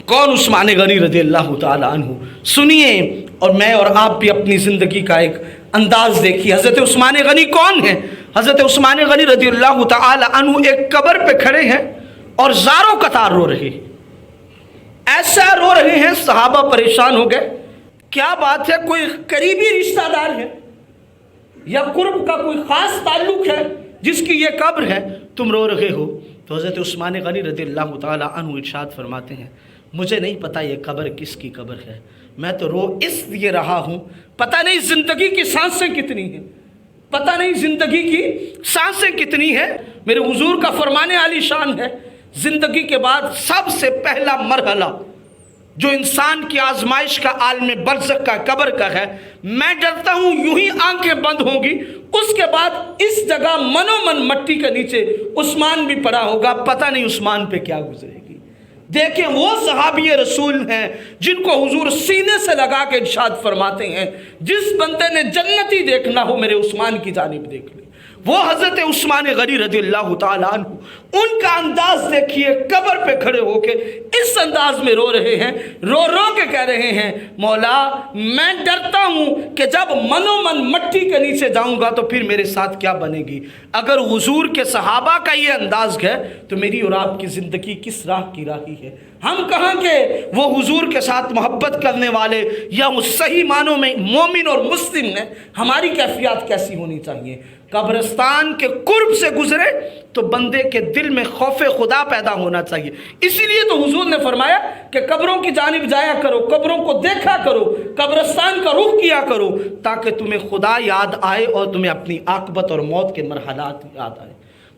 کون عثمان غنی رضی اللہ تعالیٰ عنہ؟ سنیے اور میں اور آپ بھی اپنی زندگی کا ایک انداز دیکھیے۔ حضرت عثمان غنی کون ہیں؟ حضرت عثمان غنی رضی اللہ تعالیٰ عنہ ایک قبر پہ کھڑے ہیں اور زاروں قطار رو رہے ہیں، ایسا رو رہے ہیں صحابہ پریشان ہو گئے، کیا بات ہے؟ کوئی قریبی رشتہ دار ہے یا قرب کا کوئی خاص تعلق ہے جس کی یہ قبر ہے، تم رو رہے ہو؟ تو حضرت عثمان غنی رضی اللہ تعالیٰ عنہ ارشاد فرماتے ہیں، مجھے نہیں پتہ یہ قبر کس کی قبر ہے، میں تو رو اس لیے رہا ہوں، پتہ نہیں زندگی کی سانسیں کتنی ہیں، پتہ نہیں زندگی کی سانسیں کتنی ہیں۔ میرے حضور کا فرمانے عالی شان ہے، زندگی کے بعد سب سے پہلا مرحلہ جو انسان کی آزمائش کا عالم برزخ کا قبر کا ہے، میں ڈرتا ہوں یوں ہی آنکھیں بند ہوں گی، اس کے بعد اس جگہ منو من مٹی کے نیچے عثمان بھی پڑا ہوگا، پتہ نہیں عثمان پہ کیا گزرے گی۔ دیکھیں وہ صحابی رسول ہیں جن کو حضور سینے سے لگا کے ارشاد فرماتے ہیں، جس بندے نے جنتی دیکھنا ہو میرے عثمان کی جانب دیکھ لے، وہ حضرت عثمان غنی رضی اللہ تعالیٰ عنہ۔ ان کا انداز دیکھیے، قبر پہ کھڑے ہو کے اس انداز میں رو رہے ہیں، رو رو کے کہہ رہے ہیں، مولا میں ڈرتا ہوں کہ جب منو من مٹی کے نیچے جاؤں گا تو پھر میرے ساتھ کیا بنے گی۔ اگر حضور کے صحابہ کا یہ انداز ہے تو میری اور آپ کی زندگی کس راہ کی راہی ہے؟ ہم کہاں کے وہ حضور کے ساتھ محبت کرنے والے یا وہ صحیح معنوں میں مومن اور مسلم ہیں؟ ہماری کیفیات کیسی ہونی چاہیے؟ قبرستان کے قرب سے گزرے تو بندے کے دل میں خوف خدا پیدا ہونا چاہیے۔ اسی لیے تو حضور نے فرمایا کہ قبروں کی جانب جایا کرو، قبروں کو دیکھا کرو، قبرستان کا رخ کیا کرو، تاکہ تمہیں خدا یاد آئے اور تمہیں اپنی عاقبت اور موت کے مرحلات یاد آئے،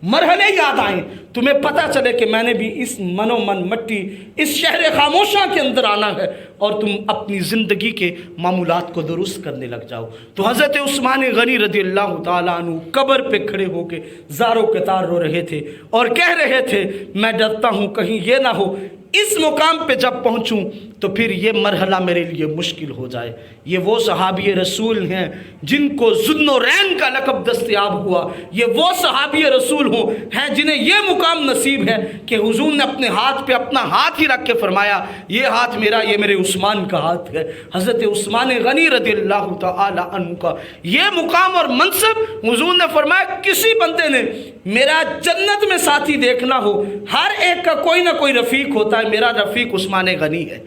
مرحلے یاد آئیں، تمہیں پتہ چلے کہ میں نے بھی اس منو من مٹی، اس شہر خاموشاں کے اندر آنا ہے، اور تم اپنی زندگی کے معمولات کو درست کرنے لگ جاؤ۔ تو حضرت عثمان غنی رضی اللہ تعالیٰ عنہ قبر پہ کھڑے ہو کے زاروں قطار رو رہے تھے اور کہہ رہے تھے، میں ڈرتا ہوں کہیں یہ نہ ہو اس مقام پہ جب پہنچوں تو پھر یہ مرحلہ میرے لیے مشکل ہو جائے۔ یہ وہ صحابی رسول ہیں جن کو ذوالنورین کا لقب دستیاب ہوا، یہ وہ صحابی رسول ہیں جنہیں یہ مقام نصیب ہے کہ حضور نے اپنے ہاتھ پہ اپنا ہاتھ ہی رکھ کے فرمایا، یہ ہاتھ میرا، یہ میرے عثمان کا ہاتھ ہے۔ حضرت عثمان غنی رضی اللہ تعالی عنہ کا یہ مقام اور منصب، حضور نے فرمایا کسی بندے نے میرا جنت میں ساتھی دیکھنا ہو، ہر ایک کا کوئی نہ کوئی رفیق ہوتا ہے، میرا رفیق عثمان غنی ہے۔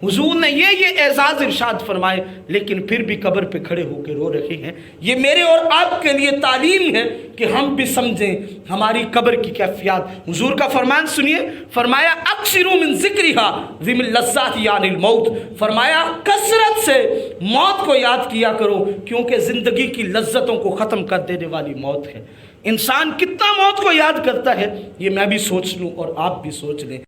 حضور نے یہ اعزاز ارشاد فرمائے، لیکن پھر بھی قبر پہ کھڑے ہو کے رو رہے ہیں۔ یہ میرے اور آپ کے لیے تعلیم ہے کہ ہم بھی سمجھیں ہماری قبر کی کیفیات۔ حضور کا فرمان سنیے، فرمایا اکثروا من ذکرھا ذم اللذات یعنی الموت، فرمایا کثرت سے موت کو یاد کیا کرو، کیونکہ زندگی کی لذتوں کو ختم کر دینے والی موت ہے۔ انسان کتنا موت کو یاد کرتا ہے یہ میں بھی سوچ لوں اور آپ بھی سوچ لیں۔